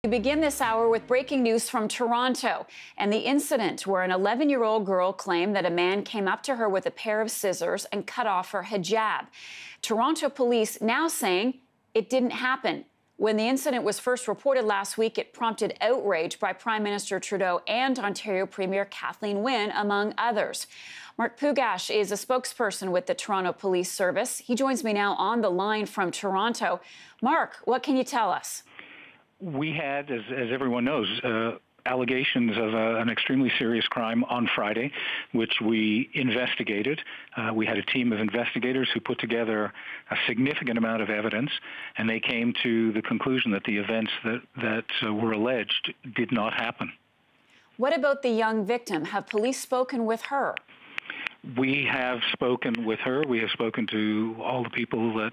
We begin this hour with breaking news from Toronto and the incident where an 11-year-old girl claimed that a man came up to her with a pair of scissors and cut off her hijab. Toronto police now saying it didn't happen. When the incident was first reported last week, it prompted outrage by Prime Minister Trudeau and Ontario Premier Kathleen Wynne, among others. Mark Pugash is a spokesperson with the Toronto Police Service. He joins me now on the line from Toronto. Mark, what can you tell us? We had, as everyone knows, allegations of an extremely serious crime on Friday, which we investigated. We had a team of investigators who put together a significant amount of evidence, and they came to the conclusion that the events that were alleged did not happen. What about the young victim? Have police spoken with her? We have spoken with her. We have spoken to all the people that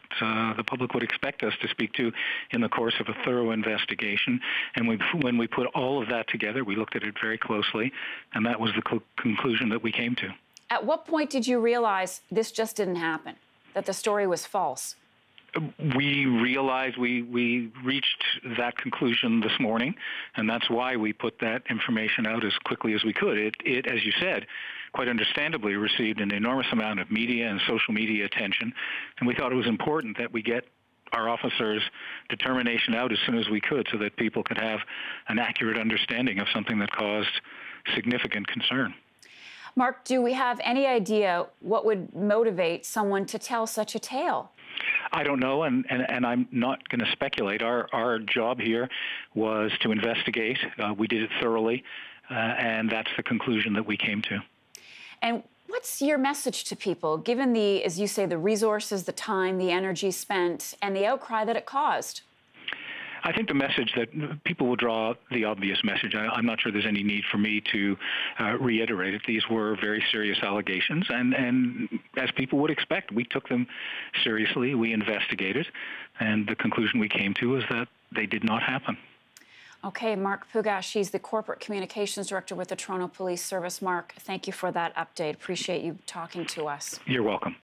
the public would expect us to speak to in the course of a thorough investigation. And when we put all of that together, we looked at it very closely, and that was the conclusion that we came to. At what point did you realize this just didn't happen, that the story was false? We realized we reached that conclusion this morning, and that's why we put that information out as quickly as we could. It, as you said, quite understandably received an enormous amount of media and social media attention, and we thought it was important that we get our officers' determination out as soon as we could so that people could have an accurate understanding of something that caused significant concern. Mark, do we have any idea what would motivate someone to tell such a tale? I don't know, and I'm not going to speculate. Our job here was to investigate. We did it thoroughly, and that's the conclusion that we came to. And what's your message to people, given the, as you say, the resources, the time, the energy spent, and the outcry that it caused? I think the message that people will draw the obvious message. I'm not sure there's any need for me to reiterate it. These were very serious allegations, and as people would expect, we took them seriously. We investigated, and the conclusion we came to is that they did not happen. Okay, Mark Pugash, he's the Corporate Communications Director with the Toronto Police Service. Mark, thank you for that update. Appreciate you talking to us. You're welcome.